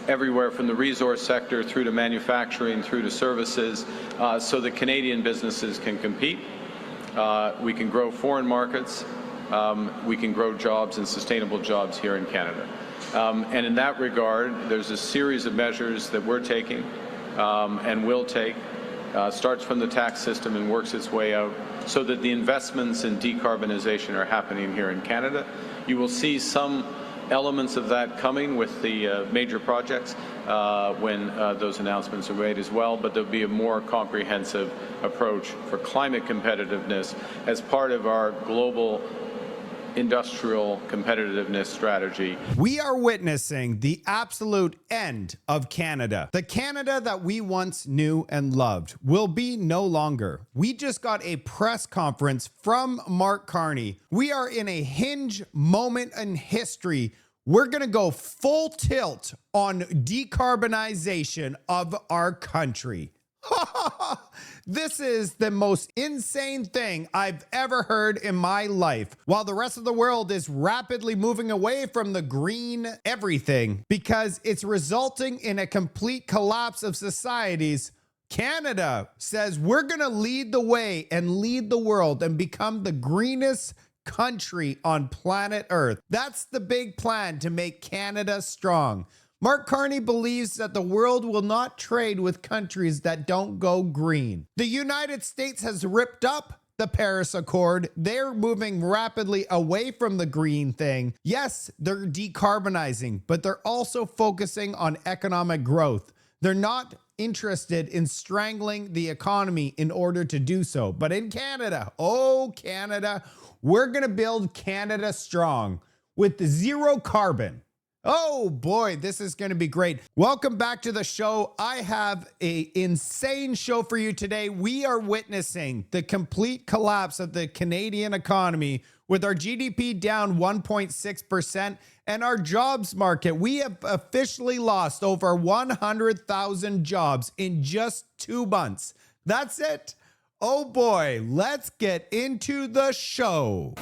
everywhere from the resource sector through to manufacturing, through to services, so that Canadian businesses can compete. We can grow foreign markets. We can grow jobs and sustainable jobs here in Canada. And in that regard, there's a series of measures that we're taking and will take, starts from the tax system and works its way out, so that the investments in decarbonization are happening here in Canada. You will see some elements of that coming with the major projects when those announcements are made as well, but there'll be a more comprehensive approach for climate competitiveness as part of our global industrial competitiveness strategy. We are witnessing the absolute end of Canada. The Canada that we once knew and loved will be no longer. We just got a press conference from Mark Carney. We are in a hinge moment in history. We're going to go full tilt on decarbonization of our country. This is the most insane thing I've ever heard in my life. While the rest of the world is rapidly moving away from the green everything because it's resulting in a complete collapse of societies, Canada says we're going to lead the way and lead the world and become the greenest country on planet Earth. That's the big plan to make Canada strong. Mark Carney believes that the world will not trade with countries that don't go green. The United States has ripped up the Paris Accord. They're moving rapidly away from the green thing. Yes, they're decarbonizing, but they're also focusing on economic growth. They're not interested in strangling the economy in order to do so. But in Canada, oh Canada, we're going to build Canada strong with zero carbon. Oh boy, this is going to be great. Welcome back to the show. I have an insane show for you today. We are witnessing the complete collapse of the Canadian economy with our GDP down 1.6% and our jobs market. We have officially lost over 100,000 jobs in just 2 months. That's it. Oh boy, let's get into the show.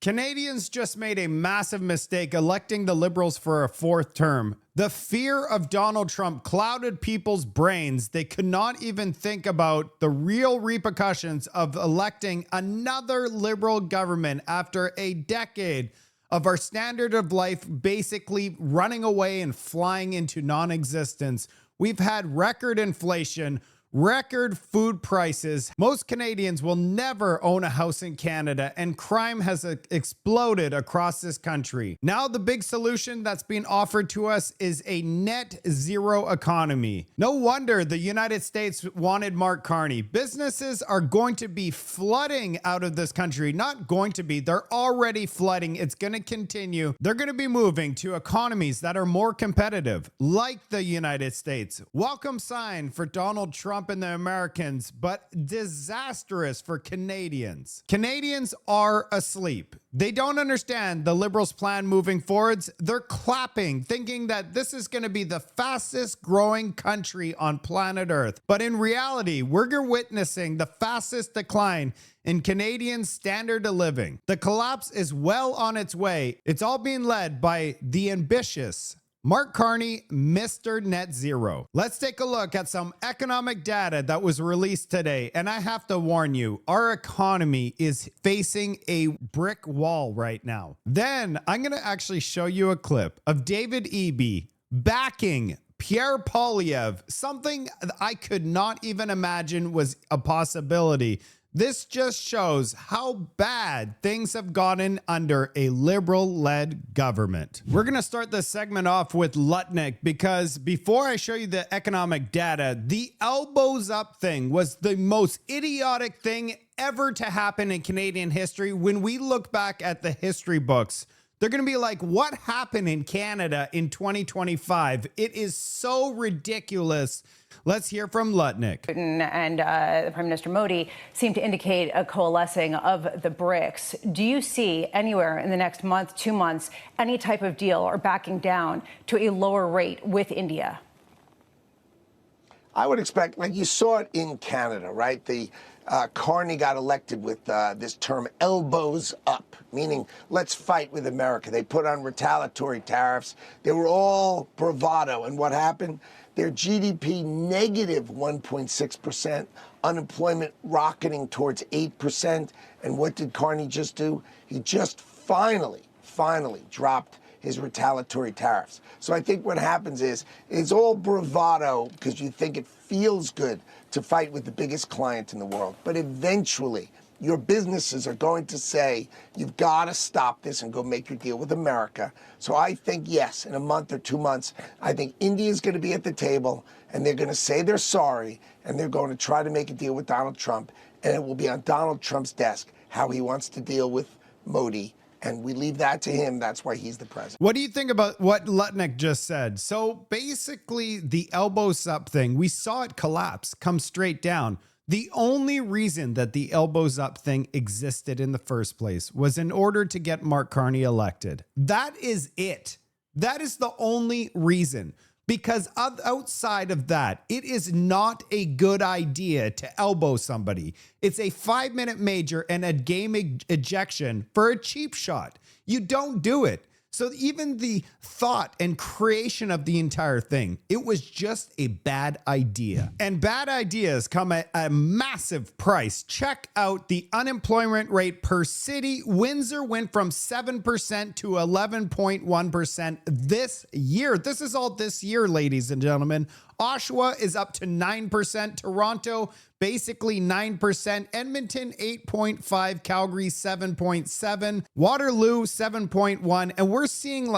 Canadians just made a massive mistake electing the Liberals for a 4th term. The fear of Donald Trump clouded people's brains. They could not even think about the real repercussions of electing another Liberal government after a decade of our standard of life basically running away and flying into non-existence. We've had record inflation, record food prices. Most Canadians will never own a house in Canada, and crime has exploded across this country. Now the big solution that's being offered to us is a net zero economy. No wonder the United States wanted Mark Carney. Businesses are going to be flooding out of this country. Not going to be, they're already flooding. It's going to continue. They're going to be moving to economies that are more competitive, like the United States. Welcome sign for Donald Trump and the Americans, but disastrous for Canadians. Canadians are asleep. They don't understand the Liberals' plan moving forwards. They're clapping, thinking that this is going to be the fastest growing country on planet Earth. But in reality, we're witnessing the fastest decline in Canadian standard of living. The collapse is well on its way. It's all being led by the ambitious Mark Carney, Mr. Net Zero. Let's take a look at some economic data that was released today. And I have to warn you, our economy is facing a brick wall right now. Then I'm going to actually show you a clip of David Eby backing Pierre Poilievre, something I could not even imagine was a possibility. This just shows how bad things have gotten under a Liberal-led government. We're going to start this segment off with Lutnick because before I show you the economic data, the elbows up thing was the most idiotic thing ever to happen in Canadian history. When we look back at the history books, they're going to be like, what happened in Canada in 2025? It is so ridiculous. Let's hear from Lutnick. And Prime Minister Modi seem to indicate a coalescing of the BRICS. Do you see anywhere in the next month, 2 months, any type of deal or backing down to a lower rate with India? I would expect, like you saw it in Canada, right? The Carney got elected with this term elbows up, meaning let's fight with America. They put on retaliatory tariffs. They were all bravado. And what happened? Their GDP negative 1.6%, unemployment rocketing towards 8%. And what did Carney just do? He just finally dropped his retaliatory tariffs. So I think what happens is it's all bravado because you think it feels good to fight with the biggest client in the world. But eventually, your businesses are going to say, you've got to stop this and go make your deal with America. So I think, yes, in a month or 2 months, I think India is going to be at the table and they're going to say they're sorry and they're going to try to make a deal with Donald Trump. And it will be on Donald Trump's desk how he wants to deal with Modi. And we leave that to him. That's why he's the president. What do you think about what Lutnick just said? So basically, the elbows up thing, we saw it collapse, come straight down. The only reason that the elbows up thing existed in the first place was in order to get Mark Carney elected. That is it. That is the only reason. Because outside of that, it is not a good idea to elbow somebody. It's a 5-minute major and a game ejection for a cheap shot. You don't do it. So even the thought and creation of the entire thing, it was just a bad idea. And bad ideas come at a massive price. Check out the unemployment rate per city. Windsor went from 7% to 11.1% this year. This is all this year, ladies and gentlemen. Oshawa is up to 9%. Toronto, basically 9%. Edmonton, 8.5. Calgary, 7.7. Waterloo, 7.1. And we're seeing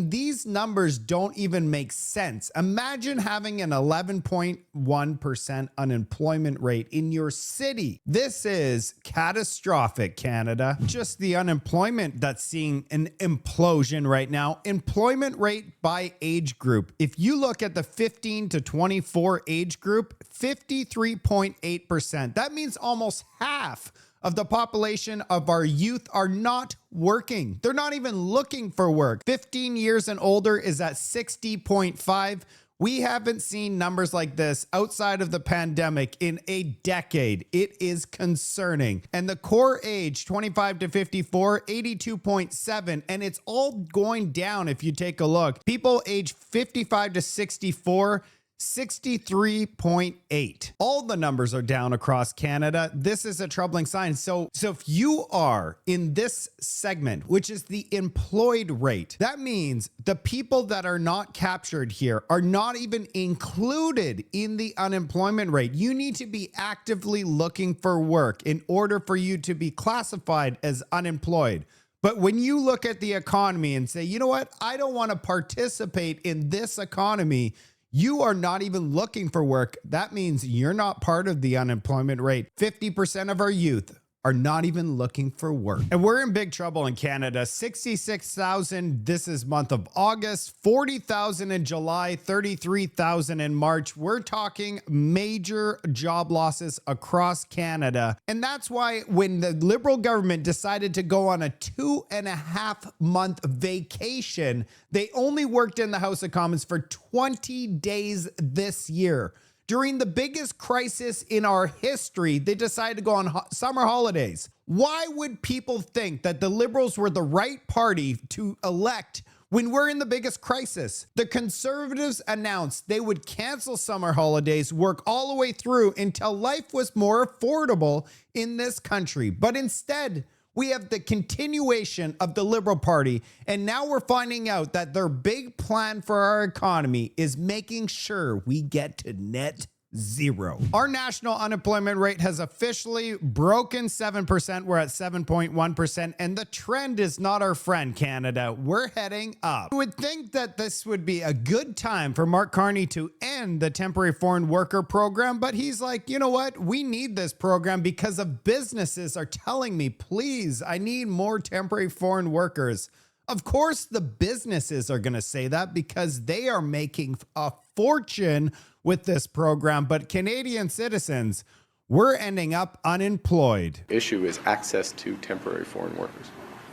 these numbers don't even make sense. Imagine having an 11.1% unemployment rate in your city. This is catastrophic, Canada. Just the unemployment that's seeing an implosion right now. Employment rate by age group. If you look at the 15 to 24 age group, 53.8%. That means almost half of the population of our youth are not working. They're not even looking for work. 15 years and older is at 60.5. We haven't seen numbers like this outside of the pandemic in a decade. It is concerning. And the core age, 25 to 54, 82.7. And it's all going down if you take a look. People age 55 to 64, 63.8. All the numbers are down across Canada. This is a troubling sign. So if you are in this segment, which is the employed rate, that means the people that are not captured here are not even included in the unemployment rate. You need to be actively looking for work in order for you to be classified as unemployed. But when you look at the economy and say, you know what, I don't want to participate in this economy, you are not even looking for work. That means you're not part of the unemployment rate. 50% of our youth are not even looking for work. And we're in big trouble in Canada. 66,000 this is month of August, 40,000 in July, 33,000 in March. We're talking major job losses across Canada. And that's why when the Liberal government decided to go on a 2.5-month vacation, they only worked in the House of Commons for 20 days this year. During the biggest crisis in our history, they decided to go on summer holidays. Why would people think that the Liberals were the right party to elect when we're in the biggest crisis? The Conservatives announced they would cancel summer holidays, work all the way through until life was more affordable in this country. But instead, we have the continuation of the Liberal Party, and now we're finding out that their big plan for our economy is making sure we get to net zero. Our national unemployment rate has officially broken 7%. We're at 7.1%, and the trend is not our friend, Canada. We're heading up. You would think that this would be a good time for Mark Carney to end the temporary foreign worker program, but he's like, you know what? We need this program because of businesses are telling me, please, I need more temporary foreign workers. Of course, the businesses are going to say that because they are making a fortune with this program, but Canadian citizens, we're ending up unemployed. Issue is access to temporary foreign workers.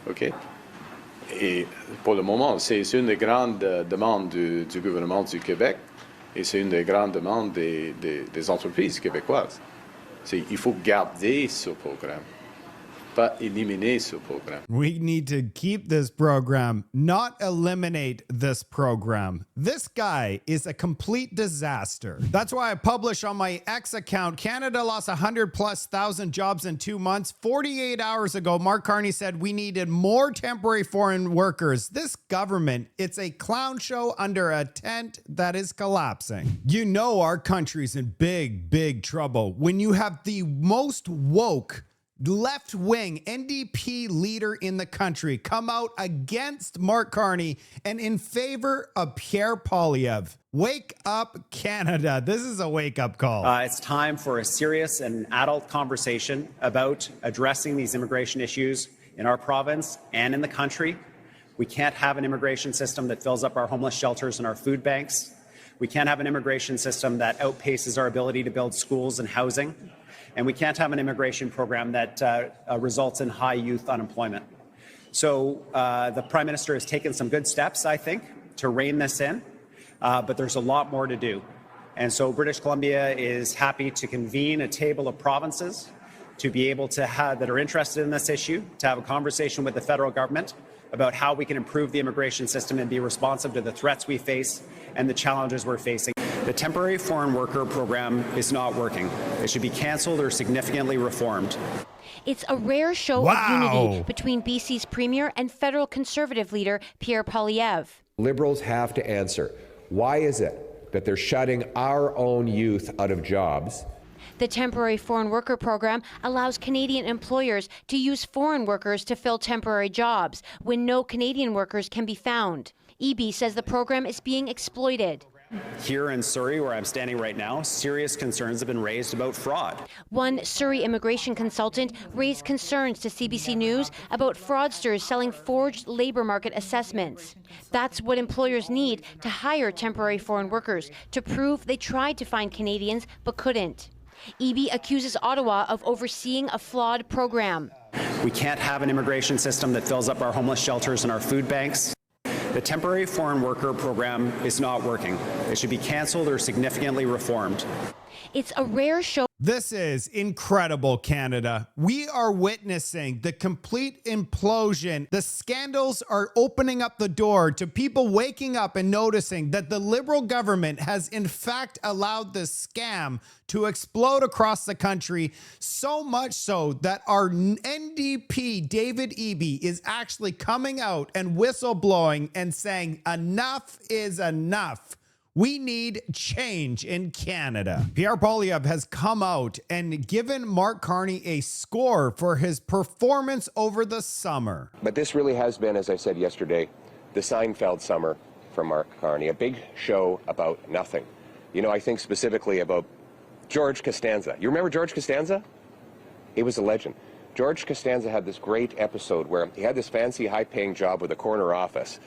Okay? Et pour le moment, c'est une des grandes demandes du gouvernement du Québec et c'est une des grandes demandes des entreprises québécoises. Il faut garder ce programme, pas éliminer ce programme. We need to keep this program, not eliminate this program. This guy is a complete disaster. That's why I publish on my X account, Canada lost 100,000+ jobs in 2 months. 48 hours ago, Mark Carney said we needed more temporary foreign workers. This government, it's a clown show under a tent that is collapsing. You know our country's in big, big trouble when you have the most woke left-wing NDP leader in the country come out against Mark Carney and in favor of Pierre Poilievre. Wake up, Canada. This is a wake-up call. It's time for a serious and adult conversation about addressing these immigration issues in our province and in the country. We can't have an immigration system that fills up our homeless shelters and our food banks. We can't have an immigration system that outpaces our ability to build schools and housing. And we can't have an immigration program that results in high youth unemployment. So the Prime Minister has taken some good steps, I think, to rein this in, but there's a lot more to do. And so British Columbia is happy to convene a table of provinces to be able to have, that are interested in this issue, to have a conversation with the federal government about how we can improve the immigration system and be responsive to the threats we face and the challenges we're facing. The temporary foreign worker program is not working. It should be cancelled or significantly reformed. It's a rare show of unity between BC's Premier and federal Conservative leader Pierre Poilievre. Liberals have to answer. Why is it that they're shutting our own youth out of jobs? The temporary foreign worker program allows Canadian employers to use foreign workers to fill temporary jobs when no Canadian workers can be found. EB says the program is being exploited. Here in Surrey, where I'm standing right now, serious concerns have been raised about fraud. One Surrey immigration consultant raised concerns to CBC News about fraudsters selling forged labor market assessments. That's what employers need to hire temporary foreign workers, to prove they tried to find Canadians but couldn't. EB accuses Ottawa of overseeing a flawed program. We can't have an immigration system that fills up our homeless shelters and our food banks. The temporary foreign worker program is not working. It should be cancelled or significantly reformed. It's a rare show. This is incredible, Canada. We are witnessing the complete implosion. The scandals are opening up the door to people waking up and noticing that the Liberal government has in fact allowed this scam to explode across the country, so much so that our NDP, David Eby, is actually coming out and whistleblowing and saying enough is enough. We need change in Canada. Pierre Poilievre has come out and given Mark Carney a score for his performance over the summer. But this really has been, as I said yesterday, the Seinfeld summer for Mark Carney, a big show about nothing. You know, I think specifically about George Costanza. You remember George Costanza? He was a legend. George Costanza had this great episode where he had this fancy, high-paying job with a corner office.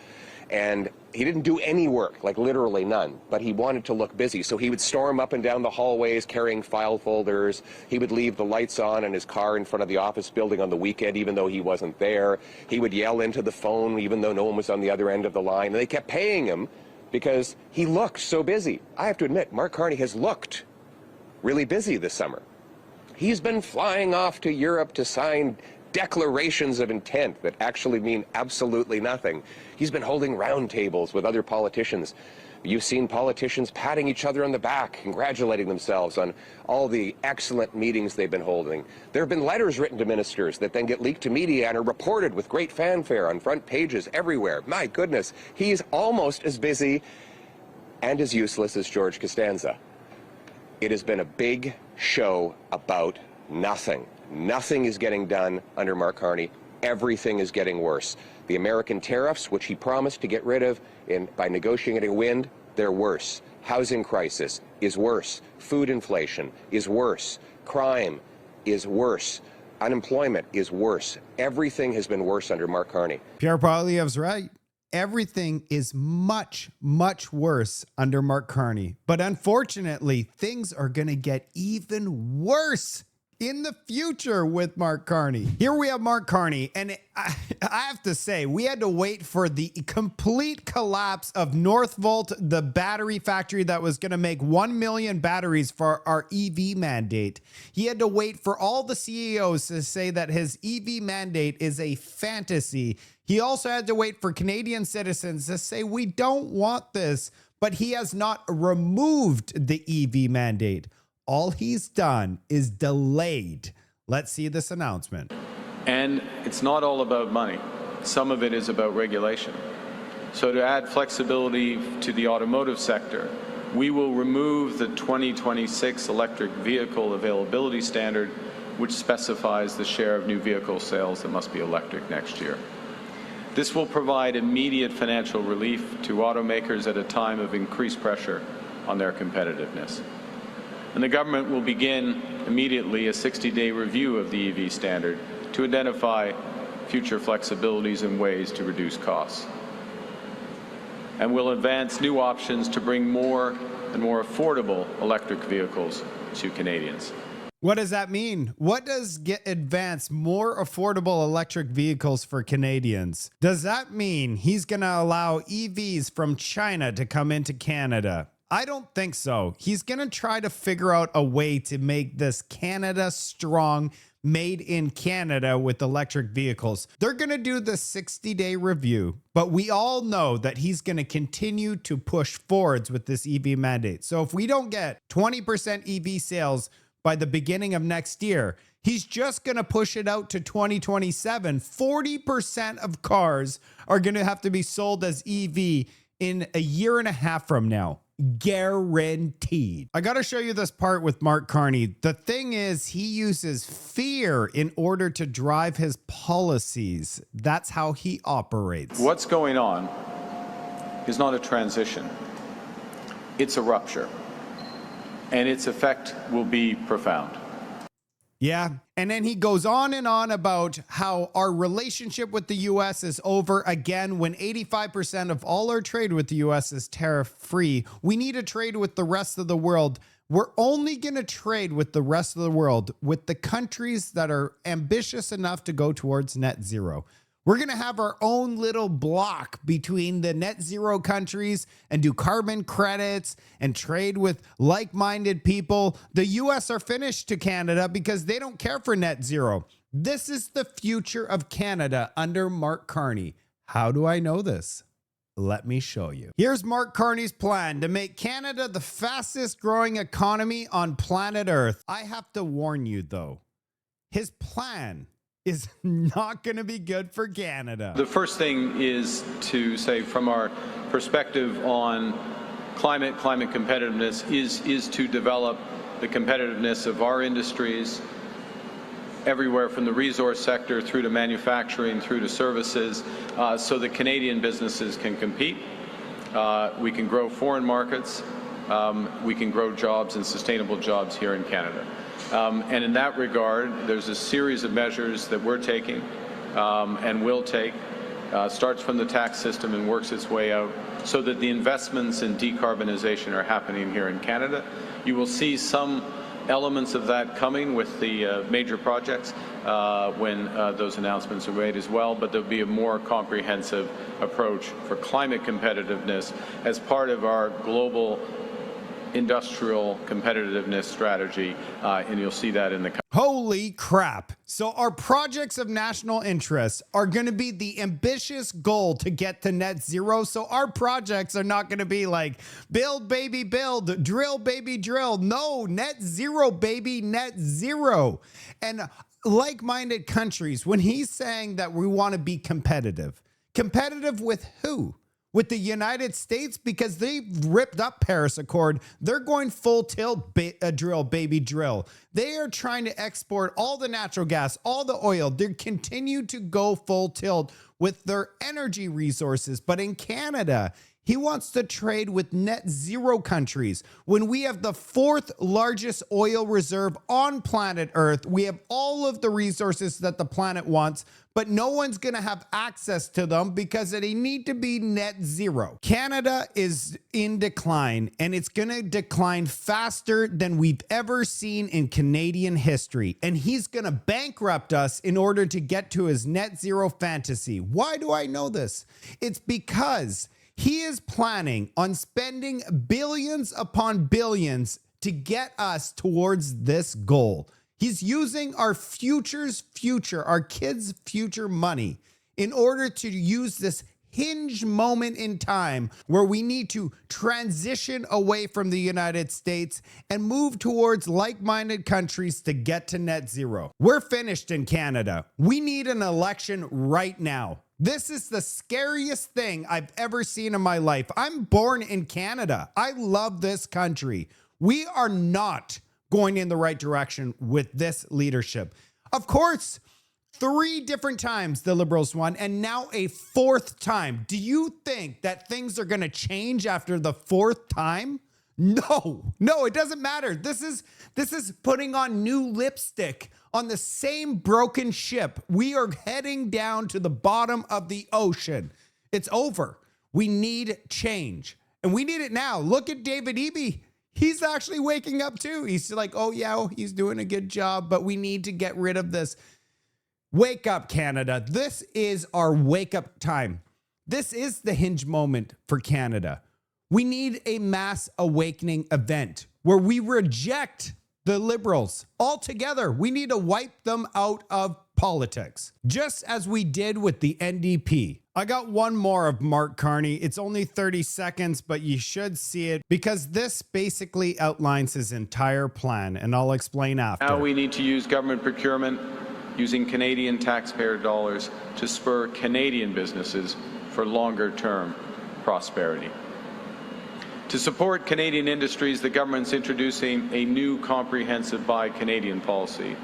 And he didn't do any work, like literally none, but he wanted to look busy. So he would storm up and down the hallways carrying file folders. He would leave the lights on in his car in front of the office building on the weekend, even though he wasn't there. He would yell into the phone, even though no one was on the other end of the line. And they kept paying him because he looked so busy. I have to admit, Mark Carney has looked really busy this summer. He's been flying off to Europe to sign declarations of intent that actually mean absolutely nothing. He's been holding roundtables with other politicians. You've seen politicians patting each other on the back, congratulating themselves on all the excellent meetings they've been holding. There have been letters written to ministers that then get leaked to media and are reported with great fanfare on front pages everywhere. My goodness, he's almost as busy and as useless as George Costanza. It has been a big show about nothing. Nothing is getting done under Mark Carney. Everything is getting worse. The American tariffs, which he promised to get rid of by negotiating a win, they're worse. Housing crisis is worse. Food inflation is worse. Crime is worse. Unemployment is worse. Everything has been worse under Mark Carney. Pierre Poilievre's right. Everything is much, much worse under Mark Carney. But unfortunately, things are going to get even worse in the future with Mark Carney. Here we have Mark Carney, and I have to say, we had to wait for the complete collapse of Northvolt, the battery factory that was going to make 1 million batteries for our EV mandate. He had to wait for all the CEOs to say that his EV mandate is a fantasy. He also had to wait for Canadian citizens to say, we don't want this, but he has not removed the EV mandate. All he's done is delayed. Let's see this announcement. And it's not all about money. Some of it is about regulation. So to add flexibility to the automotive sector, we will remove the 2026 electric vehicle availability standard, which specifies the share of new vehicle sales that must be electric next year. This will provide immediate financial relief to automakers at a time of increased pressure on their competitiveness. And the government will begin immediately a 60-day review of the EV standard to identify future flexibilities and ways to reduce costs. And we'll advance new options to bring more and more affordable electric vehicles to Canadians. What does that mean? What does advance more affordable electric vehicles for Canadians? Does that mean he's going to allow EVs from China to come into Canada? I don't think so. He's going to try to figure out a way to make this Canada strong, made in Canada with electric vehicles. They're going to do the 60-day review, but we all know that he's going to continue to push forwards with this EV mandate. So if we don't get 20% EV sales by the beginning of next year, he's just going to push it out to 2027. 40% of cars are going to have to be sold as EV in a year and a half from now. Guaranteed. I got to show you this part with Mark Carney. The thing is, he uses fear in order to drive his policies. That's how he operates. What's going on is not a transition. It's a rupture. And its effect will be profound. Yeah. And then he goes on and on about how our relationship with the U.S. is over again when 85% of all our trade with the U.S. is tariff free. We need to trade with the rest of the world. We're only going to trade with the rest of the world with the countries that are ambitious enough to go towards net zero. We're going to have our own little block between the net zero countries and do carbon credits and trade with like-minded people. The US are finished to Canada because they don't care for net zero. This is the future of Canada under Mark Carney. How do I know this? Let me show you. Here's Mark Carney's plan to make Canada the fastest growing economy on planet Earth. I have to warn you though, his plan is not going to be good for Canada. The first thing is to say, from our perspective on climate competitiveness, is to develop the competitiveness of our industries everywhere from the resource sector through to manufacturing, through to services, so that Canadian businesses can compete. We can grow foreign markets. We can grow jobs and sustainable jobs here in Canada. And in that regard, there's a series of measures that we're taking and will take, starts from the tax system and works its way out, so that the investments in decarbonization are happening here in Canada. You will see some elements of that coming with the major projects when those announcements are made as well, but there'll be a more comprehensive approach for climate competitiveness as part of our global industrial competitiveness strategy, and you'll see that in the. Holy crap. So our projects of national interest are going to be the ambitious goal to get to net zero. So our projects are not going to be like build, baby, build, drill, baby, drill. No, net zero, baby, net zero. And like-minded countries, when he's saying that we want to be competitive with who? With the United States, because they've ripped up Paris Accord. They're going full tilt, drill, baby, drill. They are trying to export all the natural gas, all the oil. They continue to go full tilt with their energy resources. But in Canada, He wants to trade with net zero countries when we have the 4th largest oil reserve on planet Earth. We have all of the resources that the planet wants, but no one's going to have access to them because they need to be net zero. Canada is in decline, and it's going to decline faster than we've ever seen in Canadian history. And he's going to bankrupt us in order to get to his net zero fantasy. Why do I know this? It's because he is planning on spending billions upon billions to get us towards this goal. He's using our future's future, our kids' future money, in order to use this hinge moment in time where we need to transition away from the United States and move towards like-minded countries to get to net zero. We're finished in Canada. We need an election right now. This is the scariest thing I've ever seen in my life. I'm born in Canada. I love this country. We are not going in the right direction with this leadership. Of course, 3 different times the Liberals won, and now a 4th time. Do you think that things are going to change after the 4th time? No, it doesn't matter. This is putting on new lipstick on the same broken ship. We are heading down to the bottom of the ocean. It's over. We need change, and we need it now. Look at David Eby. He's actually waking up too. He's like, oh yeah, he's doing a good job, but we need to get rid of this. Wake up, Canada. This is our wake up time. This is the hinge moment for Canada. We need a mass awakening event where we reject the Liberals altogether. We need to wipe them out of politics, just as we did with the NDP. I got one more of Mark Carney. It's only 30 seconds, but you should see it because this basically outlines his entire plan, and I'll explain after. Now we need to use government procurement using Canadian taxpayer dollars to spur Canadian businesses for longer-term prosperity. To support Canadian industries, the government's introducing a new comprehensive Buy Canadian policy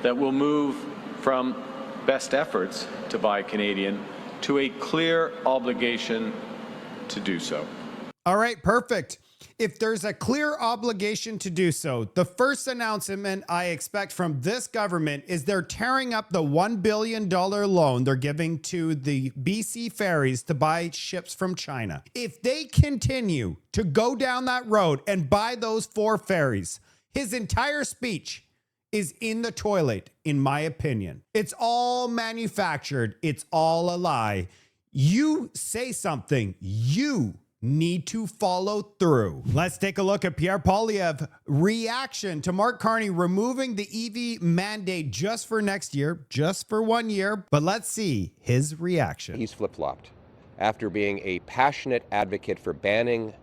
that will move from best efforts to buy Canadian to a clear obligation to do so. All right, perfect. If there's a clear obligation to do so, the first announcement I expect from this government is they're tearing up the $1 billion loan they're giving to the BC ferries to buy ships from China. If they continue to go down that road and buy those 4 ferries, his entire speech is in the toilet, in my opinion. It's all manufactured. It's all a lie. You say something, you need to follow through. Let's take a look at Pierre Poilievre's reaction to Mark Carney removing the EV mandate just for next year, just for 1 year. But let's see his reaction. He's flip-flopped. After being a passionate advocate for banning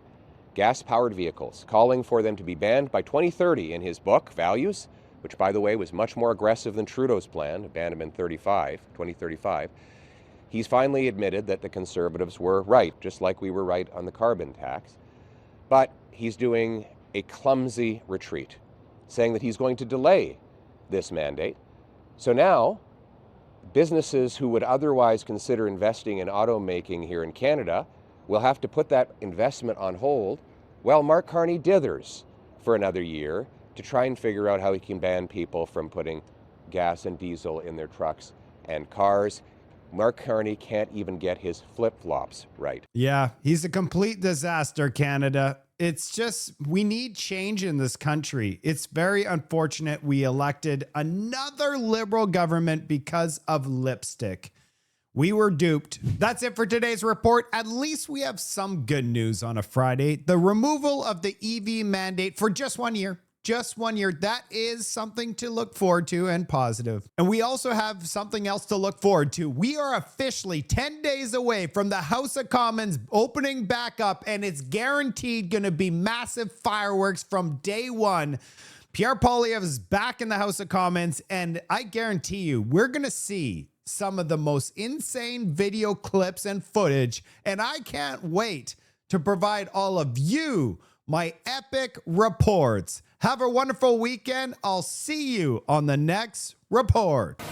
gas-powered vehicles, calling for them to be banned by 2030 in his book, Values, which, by the way, was much more aggressive than Trudeau's plan to ban them in 2035. He's finally admitted that the Conservatives were right, just like we were right on the carbon tax. But he's doing a clumsy retreat, saying that he's going to delay this mandate. So now, businesses who would otherwise consider investing in automaking here in Canada will have to put that investment on hold while Mark Carney dithers for another year to try and figure out how he can ban people from putting gas and diesel in their trucks and cars. Mark Carney can't even get his flip-flops right. Yeah, he's a complete disaster, Canada. It's just, we need change in this country. It's very unfortunate we elected another Liberal government because of lipstick. We were duped. That's it for today's report. At least we have some good news on a Friday. The removal of the EV mandate for just 1 year. Just 1 year. That is something to look forward to and positive. And we also have something else to look forward to. We are officially 10 days away from the House of Commons opening back up, and it's guaranteed going to be massive fireworks from day one. Pierre Poilievre is back in the House of Commons, and I guarantee you, we're going to see some of the most insane video clips and footage, and I can't wait to provide all of you my epic reports. Have a wonderful weekend. I'll see you on the next report.